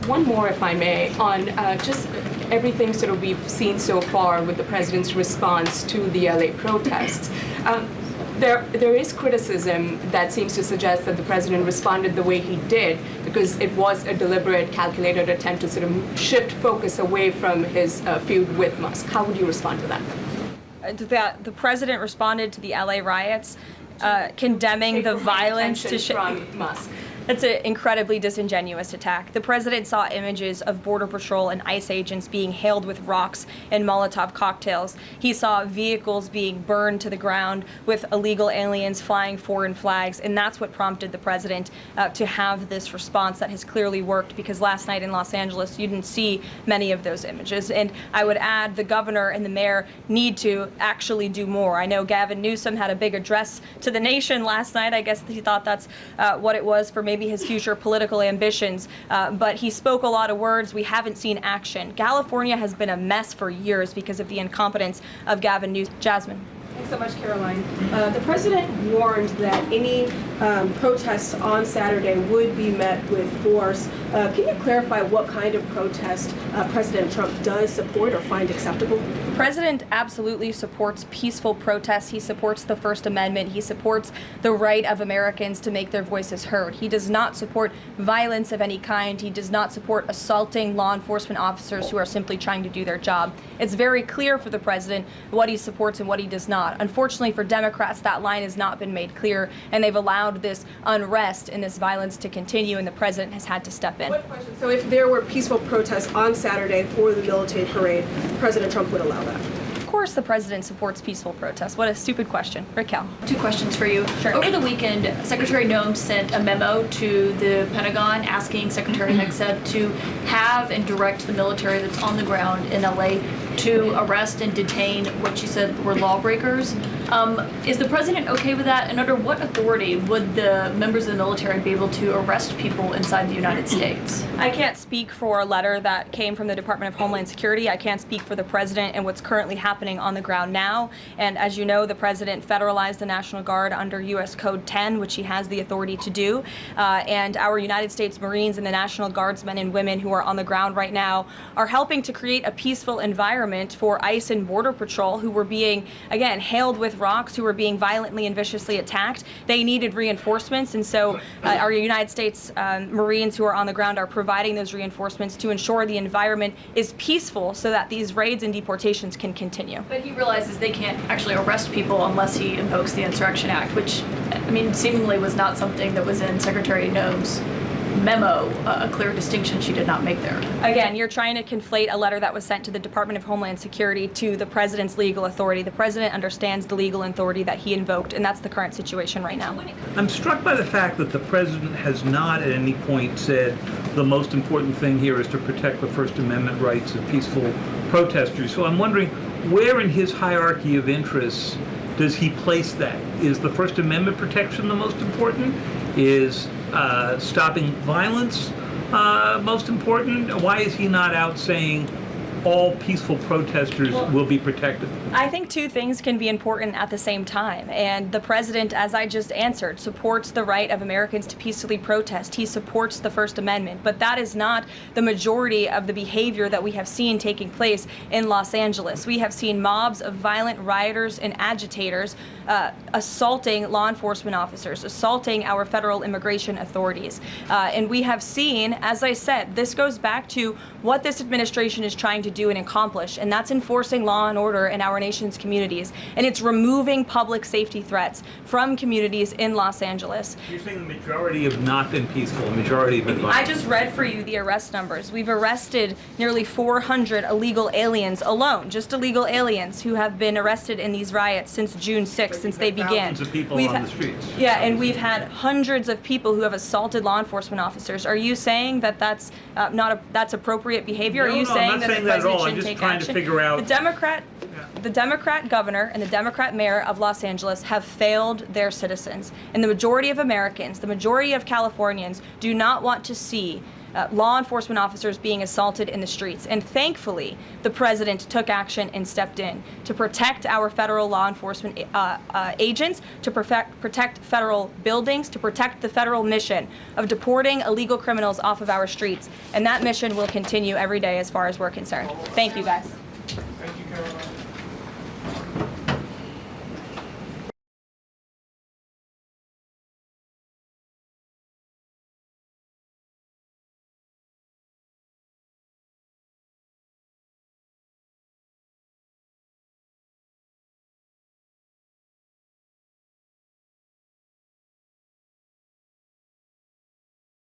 One more, if I may, on just everything sort of we've seen so far with the president's response to the LA protests. There is criticism that seems to suggest that the president responded the way he did because it was a deliberate, calculated attempt to sort of shift focus away from his feud with Musk. How would you respond to that? That the president responded to the LA riots, condemning the violence from Musk. That's an incredibly disingenuous attack. The president saw images of Border Patrol and ICE agents being hailed with rocks and Molotov cocktails. He saw vehicles being burned to the ground with illegal aliens flying foreign flags, and that's what prompted the president to have this response that has clearly worked, because last night in Los Angeles you didn't see many of those images. And I would add the governor and the mayor need to actually do more. I know Gavin Newsom had a big address to the nation last night. I guess he thought that's what it was for maybe his future political ambitions, but he spoke a lot of words. We haven't seen action. California has been a mess for years because of the incompetence of Gavin Newsom. Jasmine. Thanks so much, Caroline. The president warned that any protests on Saturday would be met with force. Can you clarify what kind of protest President Trump does support or find acceptable? The president absolutely supports peaceful protests. He supports the First Amendment. He supports the right of Americans to make their voices heard. He does not support violence of any kind. He does not support assaulting law enforcement officers who are simply trying to do their job. It's very clear for the president what he supports and what he does not. Unfortunately for Democrats, that line has not been made clear, and they've allowed this unrest and this violence to continue, and the president has had to step in. What question? So if there were peaceful protests on Saturday for the military parade, President Trump would allow that? Of course the president supports peaceful protests. What a stupid question. Raquel. Two questions for you. Sure. Over the weekend, Secretary Noem sent a memo to the Pentagon asking Secretary Hegseth to have and direct the military that's on the ground in LA to arrest and detain what she said were lawbreakers. Is the president okay with that? And under what authority would the members of the military be able to arrest people inside the United States? I can't speak for a letter that came from the Department of Homeland Security. I can't speak for the president and what's currently happening on the ground now. And as you know, the president federalized the National Guard under U.S. Code 10, which he has the authority to do. And our United States Marines and the National Guardsmen and women who are on the ground right now are helping to create a peaceful environment for ICE and Border Patrol, who were being, again, hailed with rocks, who were being violently and viciously attacked. They needed reinforcements, and so our United States Marines who are on the ground are providing those reinforcements to ensure the environment is peaceful so that these raids and deportations can continue. But he realizes they can't actually arrest people unless he invokes the Insurrection Act, which, I mean, seemingly was not something that was in Secretary Noem's memo, a clear distinction she did not make there. Again, you're trying to conflate a letter that was sent to the Department of Homeland Security to the president's legal authority. The president understands the legal authority that he invoked, and that's the current situation right now. I'm struck by the fact that the president has not at any point said the most important thing here is to protect the First Amendment rights of peaceful protesters. So I'm wondering, where in his hierarchy of interests does he place that? Is the First Amendment protection the most important? Is stopping violence most important? Why is he not out saying all peaceful protesters will be protected? I think two things can be important at the same time. And the president, as I just answered, supports the right of Americans to peacefully protest. He supports the First Amendment. But that is not the majority of the behavior that we have seen taking place in Los Angeles. We have seen mobs of violent rioters and agitators assaulting law enforcement officers, assaulting our federal immigration authorities. And we have seen, as I said, this goes back to what this administration is trying to do and accomplish, and that's enforcing law and order in our nation's communities. And it's removing public safety threats from communities in Los Angeles. You're saying the majority have not been peaceful, the majority have been violent. I just read for you the arrest numbers. We've arrested nearly 400 illegal aliens alone, just illegal aliens who have been arrested in these riots since June 6th, since they began. Thousands of people on the streets. Yeah, and we've had hundreds of people who have assaulted law enforcement officers. Are you saying that that's that's appropriate behavior? No, Are you no, saying I'm not that saying the that at all. president I'm should just take trying action? to figure out. The Democrat governor and the Democrat mayor of Los Angeles have failed their citizens. And the majority of Americans, the majority of Californians, do not want to see law enforcement officers being assaulted in the streets. And thankfully, the president took action and stepped in to protect our federal law enforcement agents, to protect federal buildings, to protect the federal mission of deporting illegal criminals off of our streets. And that mission will continue every day as far as we're concerned. Thank you, guys.